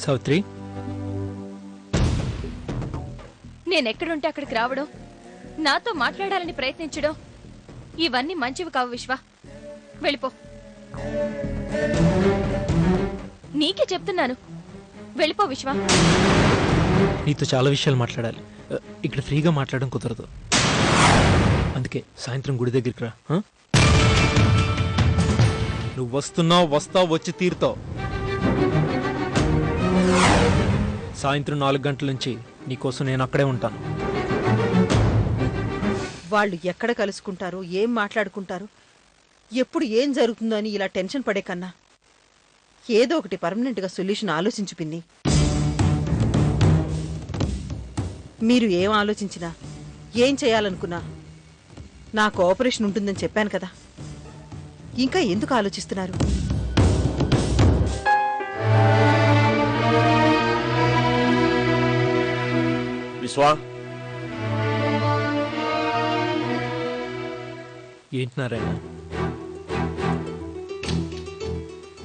సావిత్రి, నేనెక్కడుంటే అక్కడికి రావడం, నాతో మాట్లాడాలని ప్రయత్నించడం ఇవన్నీ మంచివి కావు విశ్వ. వెళ్ళిపో. నీకే చెప్తున్నాను, వెళ్ళిపో విశ్వ. నీతో చాలా విషయాలు మాట్లాడాలి. ఇక్కడ ఫ్రీగా మాట్లాడడం కుదరదు. అందుకే సాయంత్రం గుడి దగ్గరికి రా. నువ్వు వస్తావు, వచ్చి తీరుతావు. సాయంత్రం 4 గంటల నుంచి నీకోసం నేను అక్కడే ఉంటాను. వాళ్ళు ఎక్కడ కలుసుకుంటారో, ఏం మాట్లాడుకుంటారో, ఎప్పుడు ఏం జరుగుతుందో అని ఇలా టెన్షన్ పడే కన్నా ఏదో ఒకటి పర్మనెంట్గా సొల్యూషన్ ఆలోచించు పిన్ని. మీరు ఏం ఆలోచించినా, ఏం చేయాలనుకున్నా నాకు ఆపరేషన్ ఉంటుందని చెప్పాను కదా. ఇంకా ఎందుకు ఆలోచిస్తున్నారు? విశ్వా, ఏంటి నారాయణ,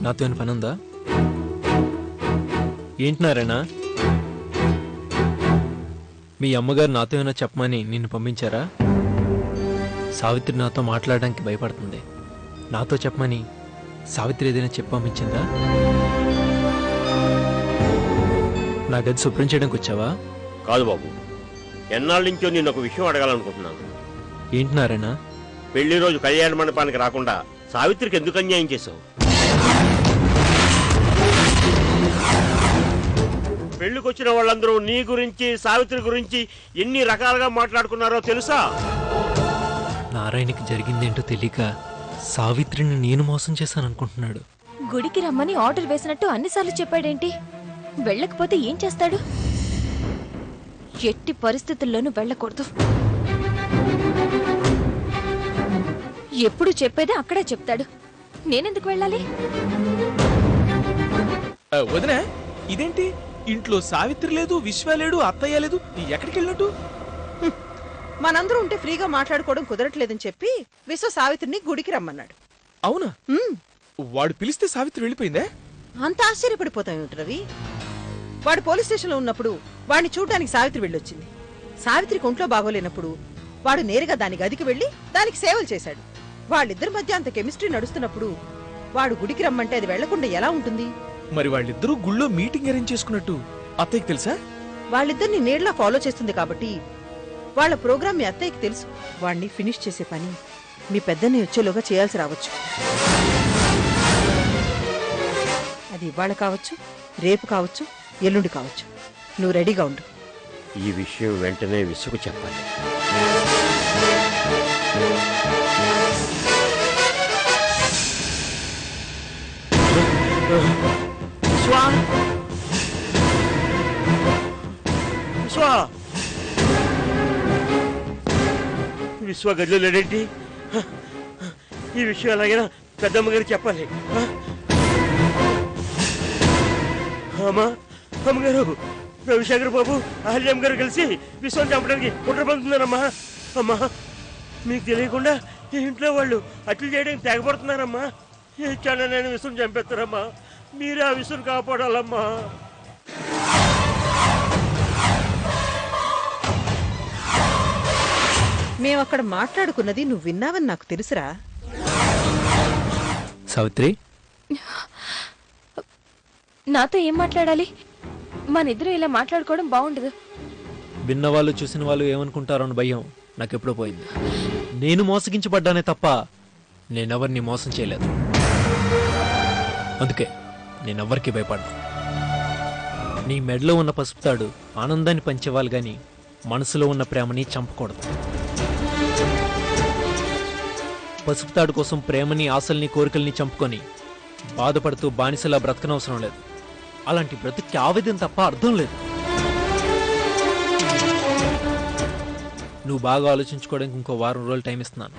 నాతో ఏమైనా పని ఉందా? ఏంటి నారాయణ, మీ అమ్మగారు నాతో ఏమైనా చెప్పమని నిన్ను పంపించారా? సావిత్రి నాతో మాట్లాడడానికి భయపడుతుంది. నాతో చెప్పమని సావిత్రి ఏదైనా చెప్పి పంపించిందా? నా గది శుభ్రం చేయడానికి వచ్చావా? కాదు బాబు, ఎన్నాళ్ళ నుంచో నేను ఒక విషయం అడగాలనుకుంటున్నాను. ఏంటి నారాయణ? పెళ్లి రోజు కళ్యాణ మండపానికి రాకుండా సావిత్రికి ఎందుకు అన్యాయం చేశావు? పెళ్లికి వచ్చిన వాళ్ళందరూ నీ గురించి, సావిత్రి గురించి ఎన్ని రకాలుగా మాట్లాడుకున్నారో తెలుసా? నారాయణకి జరిగిందేంటో తెలియక సావిత్రిని నేను మోసం చేశాననుకుంటున్నాడు. గుడికి రమ్మని ఆర్డర్ వేసినట్టు అన్నిసార్లు చెప్పాడేంటి? వెళ్ళకపోతే ఏం చేస్తాడు? ఎట్టి పరిస్థితుల్లోనూ వెళ్ళకూడదు. ఎప్పుడు చెప్పేదే అక్కడే చెప్తాడు. నేనెందుకు వెళ్ళాలి? వదినా, ఇదేంటి? ఇంట్లో సావిత్రి లేదు, విశ్వ లేడు, అత్తయ్య లేదు, ఎక్కడికి వెళ్ళినట్టు? మనందరూ ఉంటే ఫ్రీగా మాట్లాడుకోవడం కుదరట్లేదని చెప్పి విశ్వ సావిత్రిని గుడికి రమ్మన్నాడు. అవునా? వాడు పిలిస్తే సావిత్రి వెళ్ళిపోయిందే? అంత ఆశ్చర్యపడిపోతామేమిటి రవి? వాడు పోలీస్ స్టేషన్లో ఉన్నప్పుడు వాడిని చూడ్డానికి సావిత్రి వెళ్ళొచ్చింది. సావిత్రికి ఒంట్లో బాగోలేనప్పుడు వాడు నేరుగా దాని గదికి వెళ్లి దానికి సేవలు చేశాడు. వాళ్ళిద్దరి మధ్య అంత కెమిస్ట్రీ నడుస్తున్నప్పుడు వాడు గుడికి రమ్మంటే అది వెళ్లకుండా ఎలా ఉంటుంది? మరి వాళ్ళిద్దరూ గుళ్ళో మీటింగ్ అరేంజ్ చేసుకున్నట్టు అత్తయ్యకి తెలుసా? వాళ్ళిద్దరిని నేరుగా ఫాలో చేస్తుంది కాబట్టి వాళ్ళ ప్రోగ్రామ్ మీ అత్తయ్యకి తెలుసు. వాడిని ఫినిష్ చేసే పని మీ పెద్దని వచ్చేలోగా చేయాల్సి రావచ్చు. అది ఇవాళ కావచ్చు, రేపు కావచ్చు, ఎల్లుండి కావచ్చు. నువ్వు రెడీగా ఉండు. ఈ విషయం వెంటనే విసుగు చెప్పాలి. విశ్వా, విశ్వా, విశ్వ గదిలో లేడేంటి? ఈ విషయం ఎలాగైనా పెద్దమ్మ గారికి చెప్పాలి. అమ్మా, అమ్మగారు, రవిశేఖర్ బాబు, అహల్యమ్మ గారు కలిసి విశ్వం చంపడానికి కుట్ర పండుతున్నారమ్మా. అమ్మా, మీకు తెలియకుండా ఈ ఇంట్లో వాళ్ళు అట్లు చేయడానికి తెగపడుతున్నారమ్మా. ఏ క్షణాన్ని విశ్వం చంపేస్తారమ్మా. మీరే ఆ విశ్వం కాపాడాలమ్మా. మేమక్కడ మాట్లాడుకున్నది నువ్వు విన్నావని నాకు తెలుసురా. సావిత్రి, నాతో ఏం మాట్లాడాలి? మనిద్దరం ఇలా మాట్లాడుకోవడం బాగుండదు. విన్నవాళ్ళు చూసిన వాళ్ళు ఏమనుకుంటారో అని భయం నాకెప్పుడో పోయింది. నేను మోసగించబడ్డానే తప్ప నేనెవరిని మోసం చేయలేదు. అందుకే నేనెవ్వరికీ భయపడ్డా. నీ మెడలో ఉన్న పసుపు తాడు ఆనందాన్ని పంచేవాళ్ళు గాని మనసులో ఉన్న ప్రేమని చంపకూడదు. పసుపు తాడు కోసం ప్రేమని, ఆశల్ని, కోరికల్ని చంపుకొని బాధపడుతూ బానిసలా బ్రతకనవసరం లేదు. అలాంటి బ్రతుక్కి ఆవేదన తప్ప అర్థం లేదు. నువ్వు బాగా ఆలోచించుకోవడానికి ఇంకో వారం రోజులు టైం ఇస్తున్నాను.